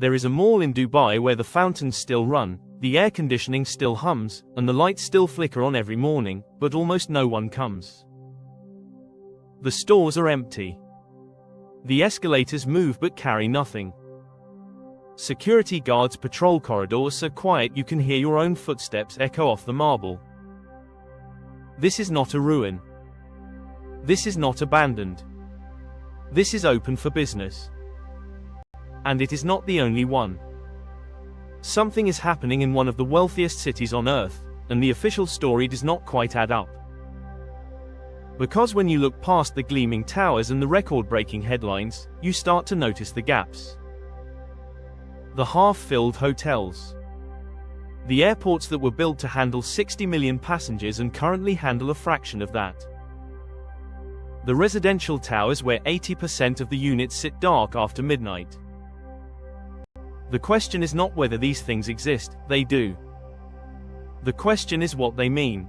There is a mall in Dubai where the fountains still run, the air conditioning still hums, and the lights still flicker on every morning, but almost no one comes. The stores are empty. The escalators move but carry nothing. Security guards patrol corridors so quiet you can hear your own footsteps echo off the marble. This is not a ruin. This is not abandoned. This is open for business. And it is not the only one. Something is happening in one of the wealthiest cities on earth, and the official story does not quite add up. Because when you look past the gleaming towers and the record-breaking headlines, you start to notice the gaps. The half-filled hotels. The airports that were built to handle 60 million passengers and currently handle a fraction of that. The residential towers where 80% of the units sit dark after midnight. The question is not whether these things exist, they do. The question is what they mean.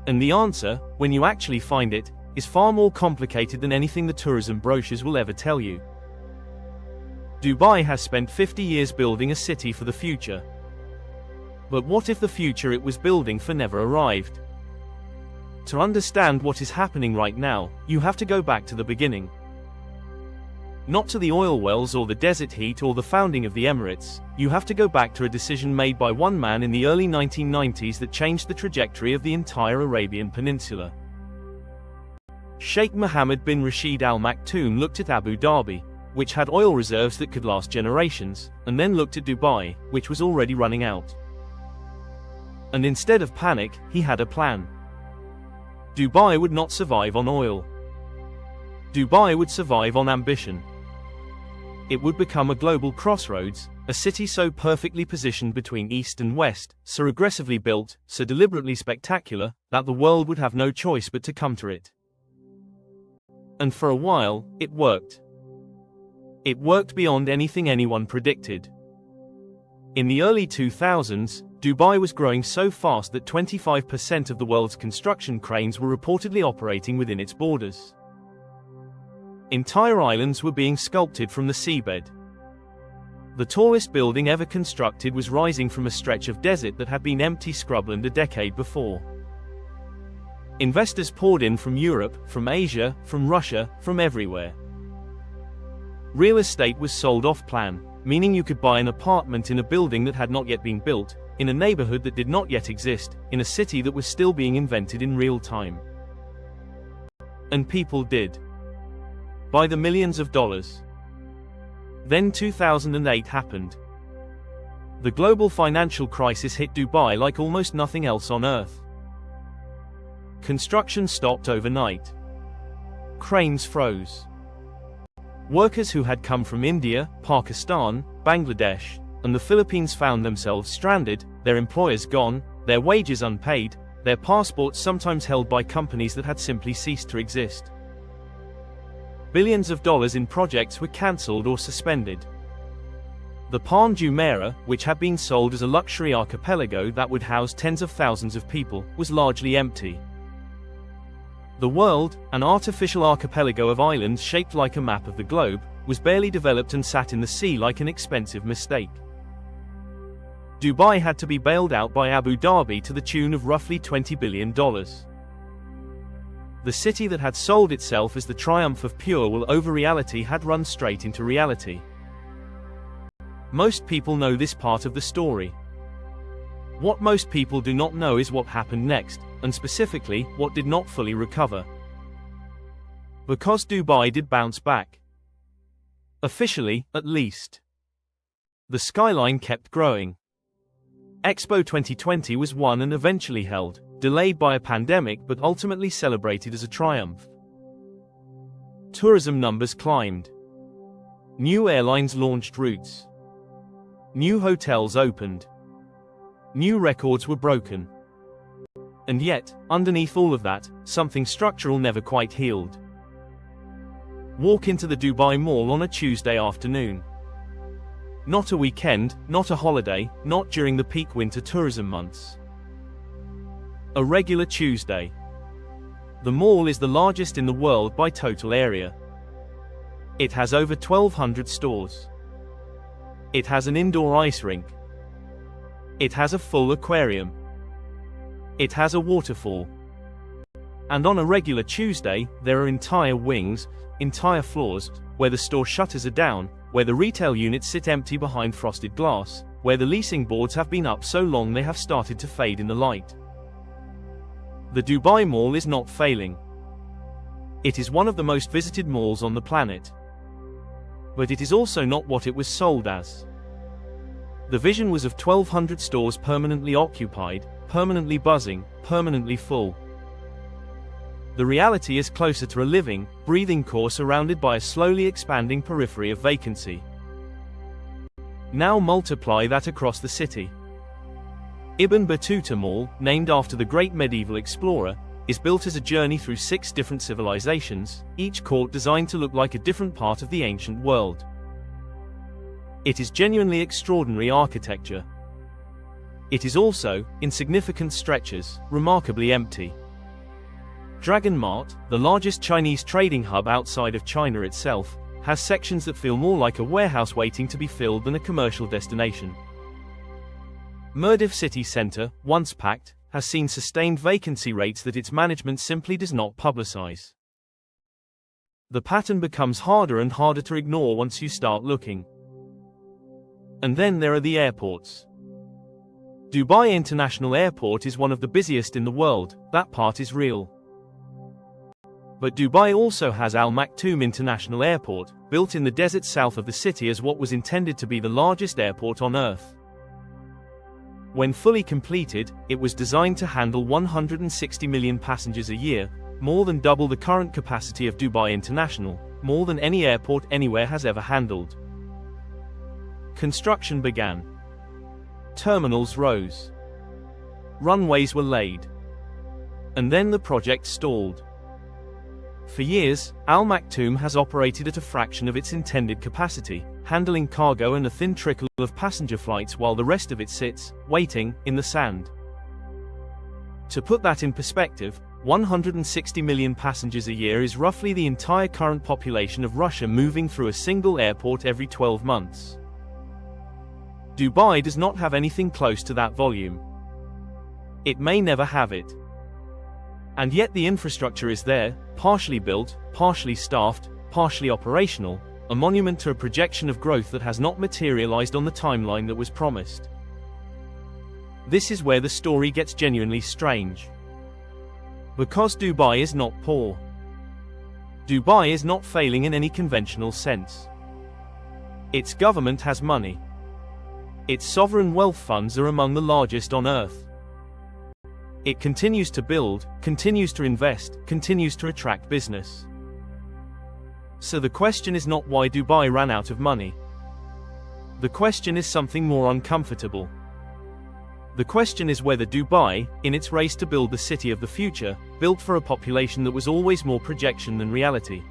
And the answer, when you actually find it, is far more complicated than anything the tourism brochures will ever tell you. Dubai has spent 50 years building a city for the future. But what if the future it was building for never arrived? To understand what is happening right now, you have to go back to the beginning. Not to the oil wells or the desert heat or the founding of the Emirates, you have to go back to a decision made by one man in the early 1990s that changed the trajectory of the entire Arabian Peninsula. Sheikh Mohammed bin Rashid Al Maktoum looked at Abu Dhabi, which had oil reserves that could last generations, and then looked at Dubai, which was already running out. And instead of panic, he had a plan. Dubai would not survive on oil. Dubai would survive on ambition. It would become a global crossroads, a city so perfectly positioned between East and West, so aggressively built, so deliberately spectacular, that the world would have no choice but to come to it. And for a while, it worked. It worked beyond anything anyone predicted. In the early 2000s, Dubai was growing so fast that 25% of the world's construction cranes were reportedly operating within its borders. Entire islands were being sculpted from the seabed. The tallest building ever constructed was rising from a stretch of desert that had been empty scrubland a decade before. Investors poured in from Europe, from Asia, from Russia, from everywhere. Real estate was sold off-plan, meaning you could buy an apartment in a building that had not yet been built, in a neighborhood that did not yet exist, in a city that was still being invented in real time. And people did. By the millions of dollars. Then 2008 happened. The global financial crisis hit Dubai like almost nothing else on earth. Construction stopped overnight. Cranes froze. Workers who had come from India, Pakistan, Bangladesh, and the Philippines found themselves stranded, their employers gone, their wages unpaid, their passports sometimes held by companies that had simply ceased to exist. Billions of dollars in projects were cancelled or suspended. The Palm Jumeirah, which had been sold as a luxury archipelago that would house tens of thousands of people, was largely empty. The world, an artificial archipelago of islands shaped like a map of the globe, was barely developed and sat in the sea like an expensive mistake. Dubai had to be bailed out by Abu Dhabi to the tune of roughly $20 billion. The city that had sold itself as the triumph of pure will over reality had run straight into reality. Most people know this part of the story. What most people do not know is what happened next, and specifically, what did not fully recover. Because Dubai did bounce back. Officially, at least. The skyline kept growing. Expo 2020 was won and eventually held, delayed by a pandemic but ultimately celebrated as a triumph. Tourism numbers climbed. New airlines launched routes. New hotels opened. New records were broken. And yet, underneath all of that, something structural never quite healed. Walk into the Dubai Mall on a Tuesday afternoon. Not a weekend, not a holiday, not during the peak winter tourism months. A regular Tuesday. The mall is the largest in the world by total area. It has over 1,200 stores. It has an indoor ice rink. It has a full aquarium. It has a waterfall. And on a regular Tuesday, there are entire wings, entire floors, where the store shutters are down, where the retail units sit empty behind frosted glass, where the leasing boards have been up so long they have started to fade in the light. The Dubai Mall is not failing. It is one of the most visited malls on the planet. But it is also not what it was sold as. The vision was of 1,200 stores permanently occupied, permanently buzzing, permanently full. The reality is closer to a living, breathing core surrounded by a slowly expanding periphery of vacancy. Now multiply that across the city. Ibn Battuta Mall, named after the great medieval explorer, is built as a journey through 6 different civilizations, each court designed to look like a different part of the ancient world. It is genuinely extraordinary architecture. It is also, in significant stretches, remarkably empty. Dragon Mart, the largest Chinese trading hub outside of China itself, has sections that feel more like a warehouse waiting to be filled than a commercial destination. Mirdif City Centre, once packed, has seen sustained vacancy rates that its management simply does not publicize. The pattern becomes harder and harder to ignore once you start looking. And then there are the airports. Dubai International Airport is one of the busiest in the world, that part is real. But Dubai also has Al Maktoum International Airport, built in the desert south of the city as what was intended to be the largest airport on Earth. When fully completed, it was designed to handle 160 million passengers a year, more than double the current capacity of Dubai International, more than any airport anywhere has ever handled. Construction began. Terminals rose. Runways were laid. And then the project stalled. For years, Al Maktoum has operated at a fraction of its intended capacity, handling cargo and a thin trickle of passenger flights while the rest of it sits, waiting, in the sand. To put that in perspective, 160 million passengers a year is roughly the entire current population of Russia moving through a single airport every 12 months. Dubai does not have anything close to that volume. It may never have it. And yet the infrastructure is there, partially built, partially staffed, partially operational, a monument to a projection of growth that has not materialized on the timeline that was promised. This is where the story gets genuinely strange. Because Dubai is not poor. Dubai is not failing in any conventional sense. Its government has money. Its sovereign wealth funds are among the largest on Earth. It continues to build, continues to invest, continues to attract business. So the question is not why Dubai ran out of money. The question is something more uncomfortable. The question is whether Dubai, in its race to build the city of the future, built for a population that was always more projection than reality.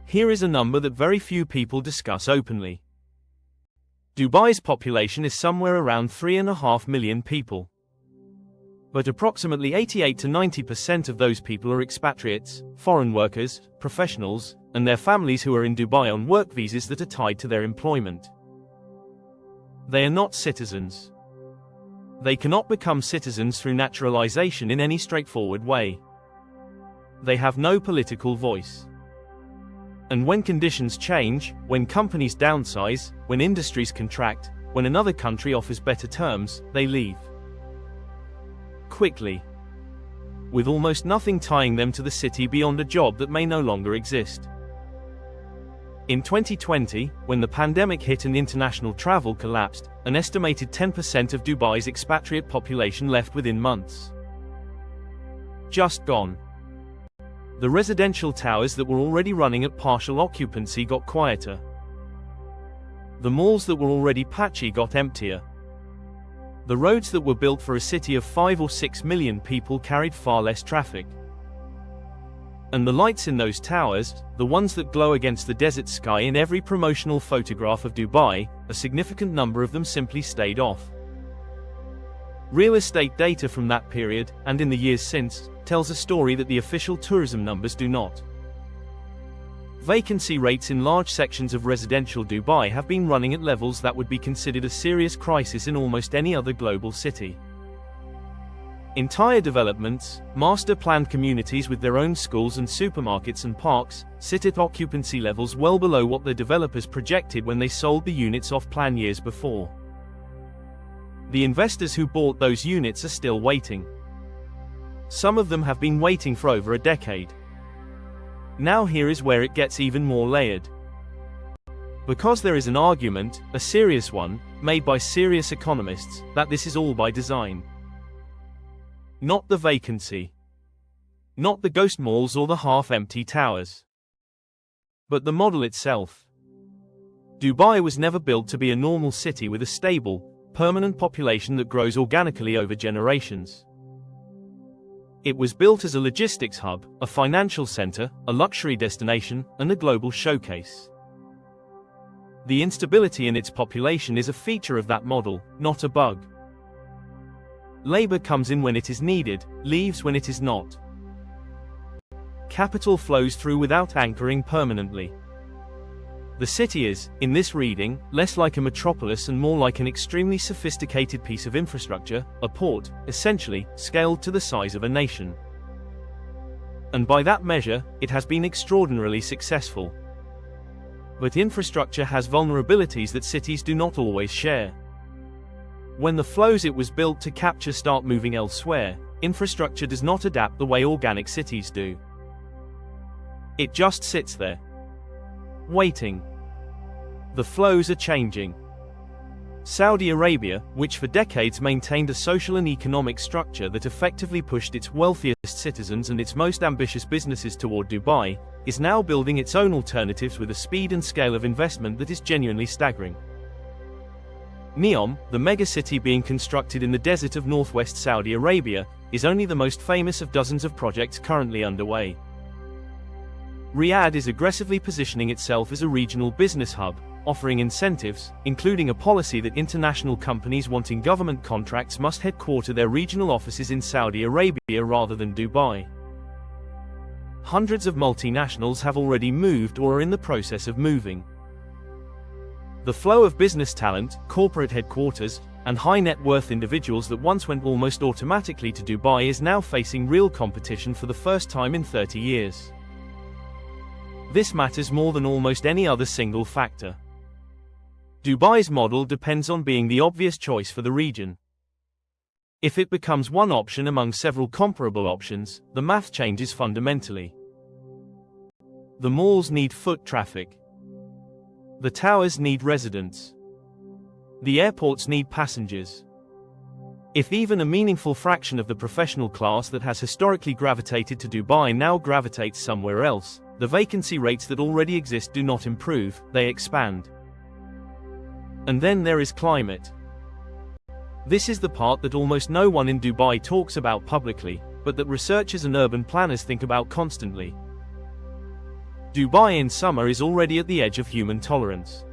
Here is a number that very few people discuss openly. Dubai's population is somewhere around 3.5 million people. But approximately 88 to 90% of those people are expatriates, foreign workers, professionals, and their families who are in Dubai on work visas that are tied to their employment. They are not citizens. They cannot become citizens through naturalization in any straightforward way. They have no political voice. And when conditions change, when companies downsize, when industries contract, when another country offers better terms, they leave. Quickly. With almost nothing tying them to the city beyond a job that may no longer exist. In 2020, when the pandemic hit and international travel collapsed, an estimated 10% of Dubai's expatriate population left within months. Just gone. The residential towers that were already running at partial occupancy got quieter. The malls that were already patchy got emptier. The roads that were built for a city of 5 or 6 million people carried far less traffic. And the lights in those towers, the ones that glow against the desert sky in every promotional photograph of Dubai, a significant number of them simply stayed off. Real estate data from that period, and in the years since, tells a story that the official tourism numbers do not. Vacancy rates in large sections of residential Dubai have been running at levels that would be considered a serious crisis in almost any other global city. Entire developments, master-planned communities with their own schools and supermarkets and parks, sit at occupancy levels well below what the developers projected when they sold the units off-plan years before. The investors who bought those units are still waiting. Some of them have been waiting for over a decade. Now here is where it gets even more layered. Because there is an argument, a serious one, made by serious economists, that this is all by design. Not the vacancy. Not the ghost malls or the half-empty towers. But the model itself. Dubai was never built to be a normal city with a stable, permanent population that grows organically over generations. It was built as a logistics hub, a financial center, a luxury destination, and a global showcase. The instability in its population is a feature of that model, not a bug. Labor comes in when it is needed, leaves when it is not. Capital flows through without anchoring permanently. The city is, in this reading, less like a metropolis and more like an extremely sophisticated piece of infrastructure, a port, essentially, scaled to the size of a nation. And by that measure, it has been extraordinarily successful. But infrastructure has vulnerabilities that cities do not always share. When the flows it was built to capture start moving elsewhere, infrastructure does not adapt the way organic cities do. It just sits there, waiting. The flows are changing. Saudi Arabia, which for decades maintained a social and economic structure that effectively pushed its wealthiest citizens and its most ambitious businesses toward Dubai, is now building its own alternatives with a speed and scale of investment that is genuinely staggering. Neom, the megacity being constructed in the desert of northwest Saudi Arabia, is only the most famous of dozens of projects currently underway. Riyadh is aggressively positioning itself as a regional business hub, offering incentives, including a policy that international companies wanting government contracts must headquarter their regional offices in Saudi Arabia rather than Dubai. Hundreds of multinationals have already moved or are in the process of moving. The flow of business talent, corporate headquarters, and high net worth individuals that once went almost automatically to Dubai is now facing real competition for the first time in 30 years. This matters more than almost any other single factor. Dubai's model depends on being the obvious choice for the region. If it becomes one option among several comparable options, the math changes fundamentally. The malls need foot traffic. The towers need residents. The airports need passengers. If even a meaningful fraction of the professional class that has historically gravitated to Dubai now gravitates somewhere else, the vacancy rates that already exist do not improve, they expand. And then there is climate. This is the part that almost no one in Dubai talks about publicly, but that researchers and urban planners think about constantly. Dubai in summer is already at the edge of human tolerance.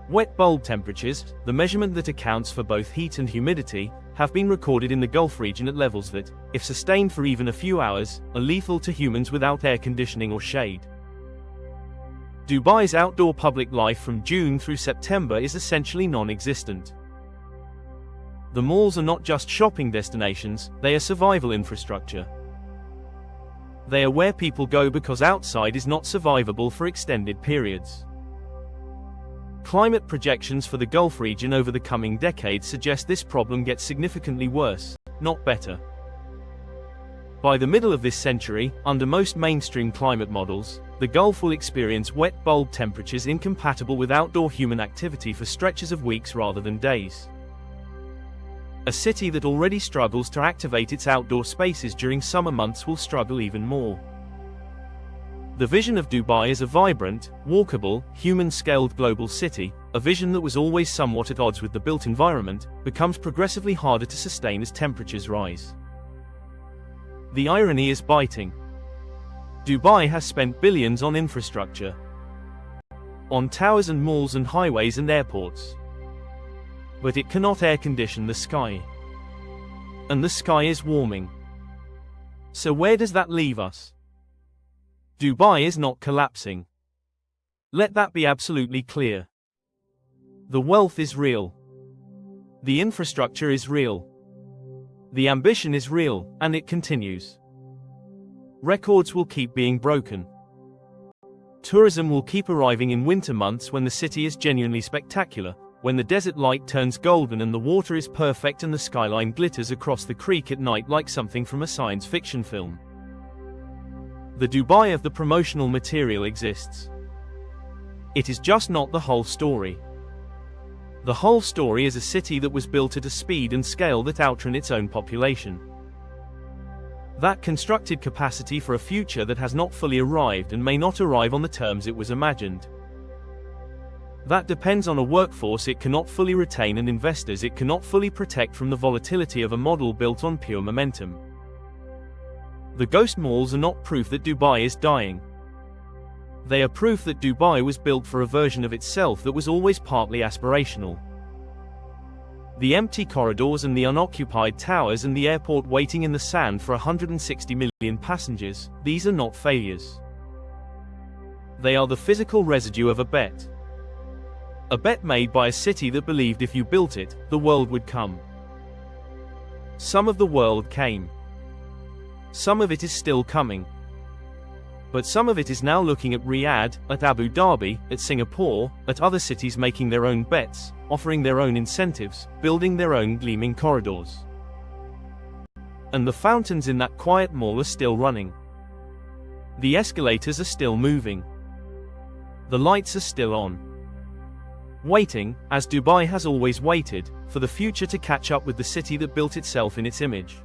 Wet bulb temperatures, the measurement that accounts for both heat and humidity, have been recorded in the Gulf region at levels that, if sustained for even a few hours, are lethal to humans without air conditioning or shade. Dubai's outdoor public life from June through September is essentially non-existent. The malls are not just shopping destinations, they are survival infrastructure. They are where people go because outside is not survivable for extended periods. Climate projections for the Gulf region over the coming decades suggest this problem gets significantly worse, not better. By the middle of this century, under most mainstream climate models, the Gulf will experience wet bulb temperatures incompatible with outdoor human activity for stretches of weeks rather than days. A city that already struggles to activate its outdoor spaces during summer months will struggle even more. The vision of Dubai as a vibrant, walkable, human-scaled global city, a vision that was always somewhat at odds with the built environment, becomes progressively harder to sustain as temperatures rise. The irony is biting. Dubai has spent billions on infrastructure. On towers and malls and highways and airports. But it cannot air condition the sky. And the sky is warming. So where does that leave us? Dubai is not collapsing. Let that be absolutely clear. The wealth is real. The infrastructure is real. The ambition is real, and it continues. Records will keep being broken. Tourism will keep arriving in winter months when the city is genuinely spectacular, when the desert light turns golden and the water is perfect and the skyline glitters across the creek at night like something from a science fiction film. The Dubai of the promotional material exists. It is just not the whole story. The whole story is a city that was built at a speed and scale that outrun its own population. That constructed capacity for a future that has not fully arrived and may not arrive on the terms it was imagined. That depends on a workforce it cannot fully retain and investors it cannot fully protect from the volatility of a model built on pure momentum. The ghost malls are not proof that Dubai is dying. They are proof that Dubai was built for a version of itself that was always partly aspirational. The empty corridors and the unoccupied towers and the airport waiting in the sand for 160 million passengers, these are not failures. They are the physical residue of a bet. A bet made by a city that believed if you built it, the world would come. Some of the world came. Some of it is still coming. But some of it is now looking at Riyadh, at Abu Dhabi, at Singapore, at other cities making their own bets, offering their own incentives, building their own gleaming corridors. And the fountains in that quiet mall are still running. The escalators are still moving. The lights are still on. Waiting, as Dubai has always waited, for the future to catch up with the city that built itself in its image.